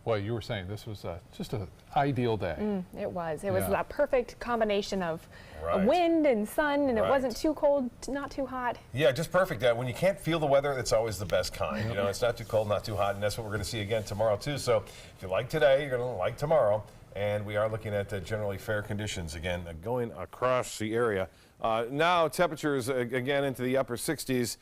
Boy, you were saying this was just an ideal day. It was. It was Yeah. that perfect combination of Right. wind and sun, and it Right. wasn't too cold, not too hot. Yeah, just perfect. When you can't feel the weather, it's always the best kind. You know, it's not too cold, not too hot, and that's what we're going to see again tomorrow, too. So if you like today, you're going to like tomorrow. And we are looking at generally fair conditions again going across the area. Now temperatures again into the upper 60s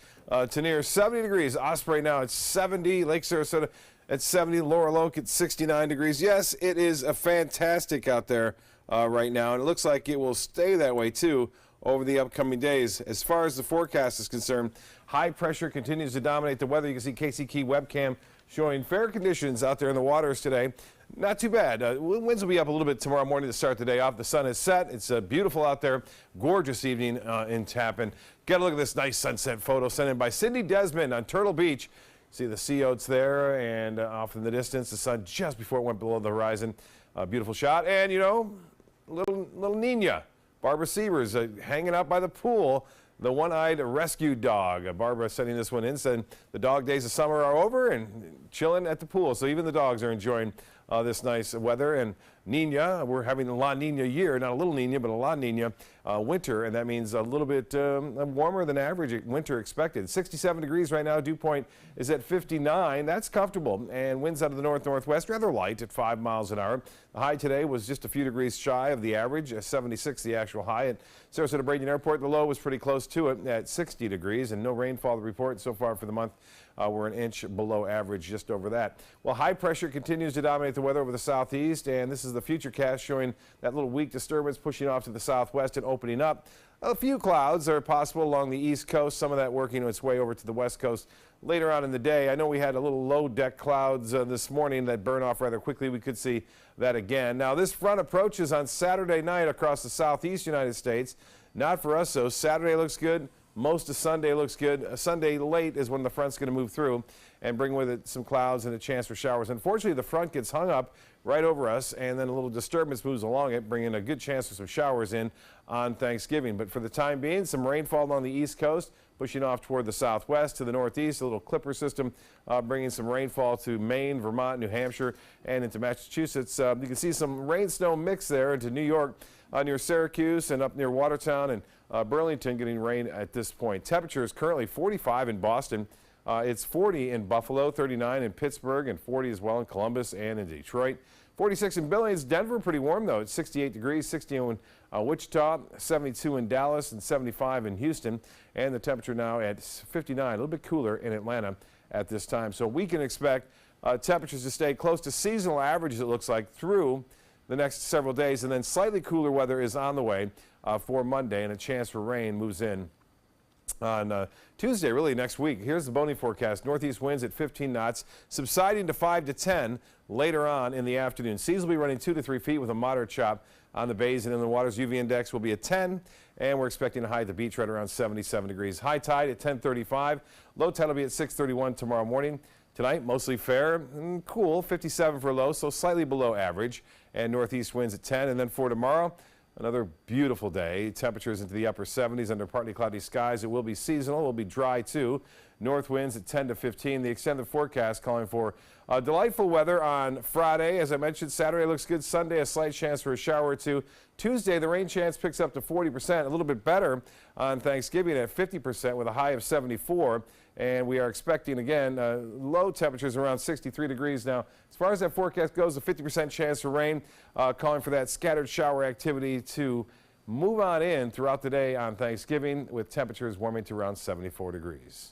to near 70 degrees. Osprey now at 70, Lake Sarasota at 70, Laurel Oak at 69 degrees. Yes, it is a fantastic out there right now, and it looks like it will stay that way too over the upcoming days. As far as the forecast is concerned, high pressure continues to dominate the weather. You can see Casey Key webcam showing fair conditions out there in the waters today. Not too bad. Winds will be up a little bit tomorrow morning to start the day off. The sun is set. It's beautiful out there. Gorgeous evening in Tappan. Get a look at this nice sunset photo sent in by Cindy Desmond on Turtle Beach. See the sea oats there, and off in the distance, the sun just before it went below the horizon. Beautiful shot. And, you know, little Nina, Barbara Sievers, hanging out by the pool. The one-eyed rescue dog. Barbara sending this one in, saying the dog days of summer are over and chilling at the pool. So even the dogs are enjoying this nice weather. And Nina, we're having a La Nina year, not a little Nina, but a La Nina winter, and that means a little bit warmer than average winter expected. 67 degrees right now. Dew point is at 59. That's comfortable. And winds out of the north-northwest, rather light at 5 miles an hour. The high today was just a few degrees shy of the average, 76 the actual high. At Sarasota Braden Airport, the low was pretty close to it at 60 degrees, and no rainfall report so far for the month. We're an inch below average, just over that. Well, high pressure continues to dominate the weather over the southeast, and this is the future cast showing that little weak disturbance pushing off to the southwest and opening up. A few clouds are possible along the east coast, some of that working its way over to the west coast later on in the day. I know we had a little low deck clouds this morning that burn off rather quickly. We could see that again. Now, this front approaches on Saturday night across the southeast United States. Not for us, though. Saturday looks good. Most of Sunday looks good. Sunday late is when the front's going to move through and bring with it some clouds and a chance for showers. Unfortunately, the front gets hung up right over us, and then a little disturbance moves along it, bringing a good chance for some showers in on Thanksgiving. But for the time being, some rainfall on the east coast, pushing off toward the southwest to the northeast. A little clipper system bringing some rainfall to Maine, Vermont, New Hampshire, and into Massachusetts. You can see some rain-snow mix there into New York near Syracuse and up near Watertown and Burlington getting rain at this point. Temperature is currently 45 in Boston. It's 40 in Buffalo, 39 in Pittsburgh, and 40 as well in Columbus and in Detroit. 46 in Billings. Denver pretty warm, though. It's 68 degrees, 60 in Wichita, 72 in Dallas, and 75 in Houston. And the temperature now at 59, a little bit cooler in Atlanta at this time. So we can expect temperatures to stay close to seasonal averages, it looks like, through the next several days. And then slightly cooler weather is on the way for Monday, and a chance for rain moves in on Tuesday, really next week. Here's the Boney forecast. Northeast winds at 15 knots, subsiding to 5 to 10 later on in the afternoon. Seas will be running 2 to 3 feet with a moderate chop on the bays and in the waters. UV index will be at 10, and we're expecting a high at the beach right around 77 degrees. High tide at 10:35. Low tide will be at 6:31 tomorrow morning. Tonight, mostly fair and cool, 57 for low, so slightly below average, and northeast winds at 10. And then for tomorrow, another beautiful day. Temperatures into the upper 70s under partly cloudy skies. It will be seasonal. It will be dry, too. North winds at 10 to 15. The extended forecast calling for delightful weather on Friday. As I mentioned, Saturday looks good. Sunday, a slight chance for a shower or two. Tuesday, the rain chance picks up to 40%. A little bit better on Thanksgiving at 50% with a high of 74. And we are expecting, again, low temperatures around 63 degrees. Now, as far as that forecast goes, a 50% chance for rain, calling for that scattered shower activity to move on in throughout the day on Thanksgiving, with temperatures warming to around 74 degrees.